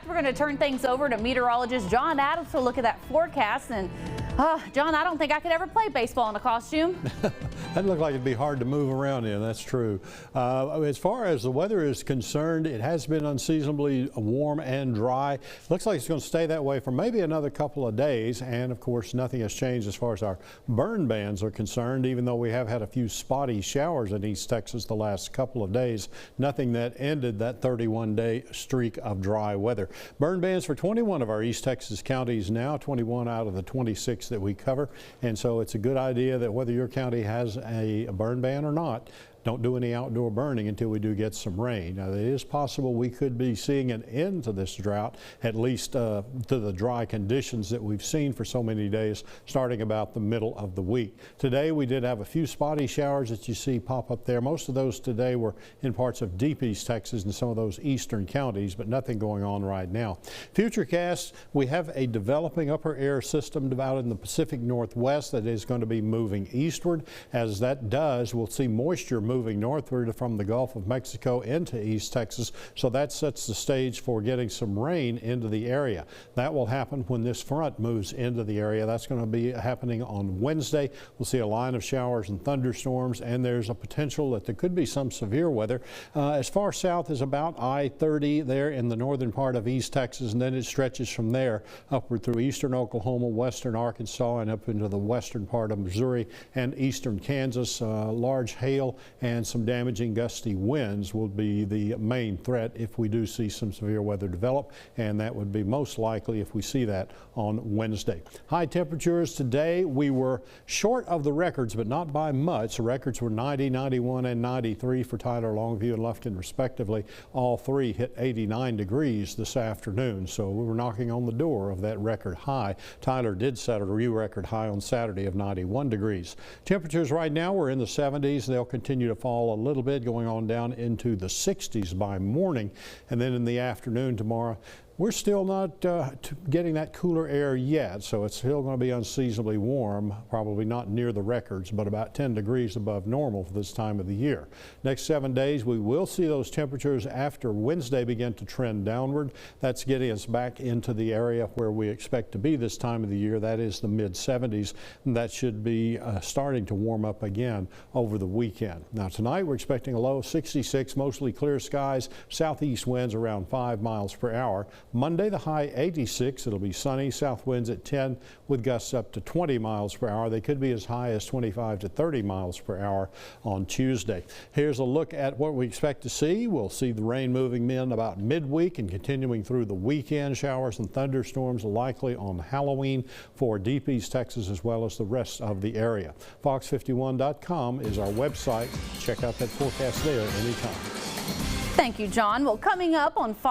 we're going to turn things over to meteorologist John Adams to look at that forecast. And John, I don't think I could ever play baseball in a costume. That looked like it'd be hard to move around in. That's true. As far as the weather is concerned, it has been unseasonably warm and dry. Looks like it's going to stay that way for maybe another couple of days. And of course, nothing has changed as far as our burn bans are concerned, even though we have had a few spotty showers in East Texas the last couple of days. Nothing that ended that 31-day streak of dry weather. Burn bans for 21 of our East Texas counties now, 21 out of the 26 that we cover. And so it's a good idea that whether your county has a burn ban or not, don't do any outdoor burning until we do get some rain. Now, it is possible we could be seeing an end to this drought, at least to the dry conditions that we've seen for so many days, starting about the middle of the week. Today, we did have a few spotty showers that you see pop up there. Most of those today were in parts of deep East Texas and some of those eastern counties, but nothing going on right now. Futurecast, we have a developing upper air system out in the Pacific Northwest that is going to be moving eastward. As that does, we'll see moisture moving northward from the Gulf of Mexico into East Texas, so that sets the stage for getting some rain into the area. That will happen when this front moves into the area. That's going to be happening on Wednesday. We'll see a line of showers and thunderstorms, and there's a potential that there could be some severe weather as far south as about I-30 there in the northern part of East Texas, and then it stretches from there upward through eastern Oklahoma, western Arkansas, and up into the western part of Missouri and eastern Kansas. Large hail and some damaging gusty winds will be the main threat if we do see some severe weather develop, and that would be most likely if we see that on Wednesday. High temperatures today, we were short of the records, but not by much. The records were 90, 91, and 93 for Tyler, Longview, and Lufkin respectively. All three hit 89 degrees this afternoon, so we were knocking on the door of that record high. Tyler did set a new record high on Saturday of 91 degrees. Temperatures right now we're in the 70s. They'll continue to fall a little bit, going on down into the 60s by morning, and then in the afternoon tomorrow we're still not getting that cooler air yet, so it's still going to be unseasonably warm, probably not near the records, but about 10 degrees above normal for this time of the year. Next 7 days, we will see those temperatures after Wednesday begin to trend downward. That's getting us back into the area where we expect to be this time of the year. That is the mid-70s, and that should be starting to warm up again over the weekend. Now, tonight we're expecting a low of 66, mostly clear skies, southeast winds around 5 miles per hour. Monday, the high 86. It'll be sunny, south winds at 10 with gusts up to 20 miles per hour. They could be as high as 25 to 30 miles per hour on Tuesday. Here's a look at what we expect to see. We'll see the rain moving in about midweek and continuing through the weekend. Showers and thunderstorms likely on Halloween for deep East Texas as well as the rest of the area. Fox51.com is our website. Check out that forecast there anytime. Thank you, John. Well, coming up on Fox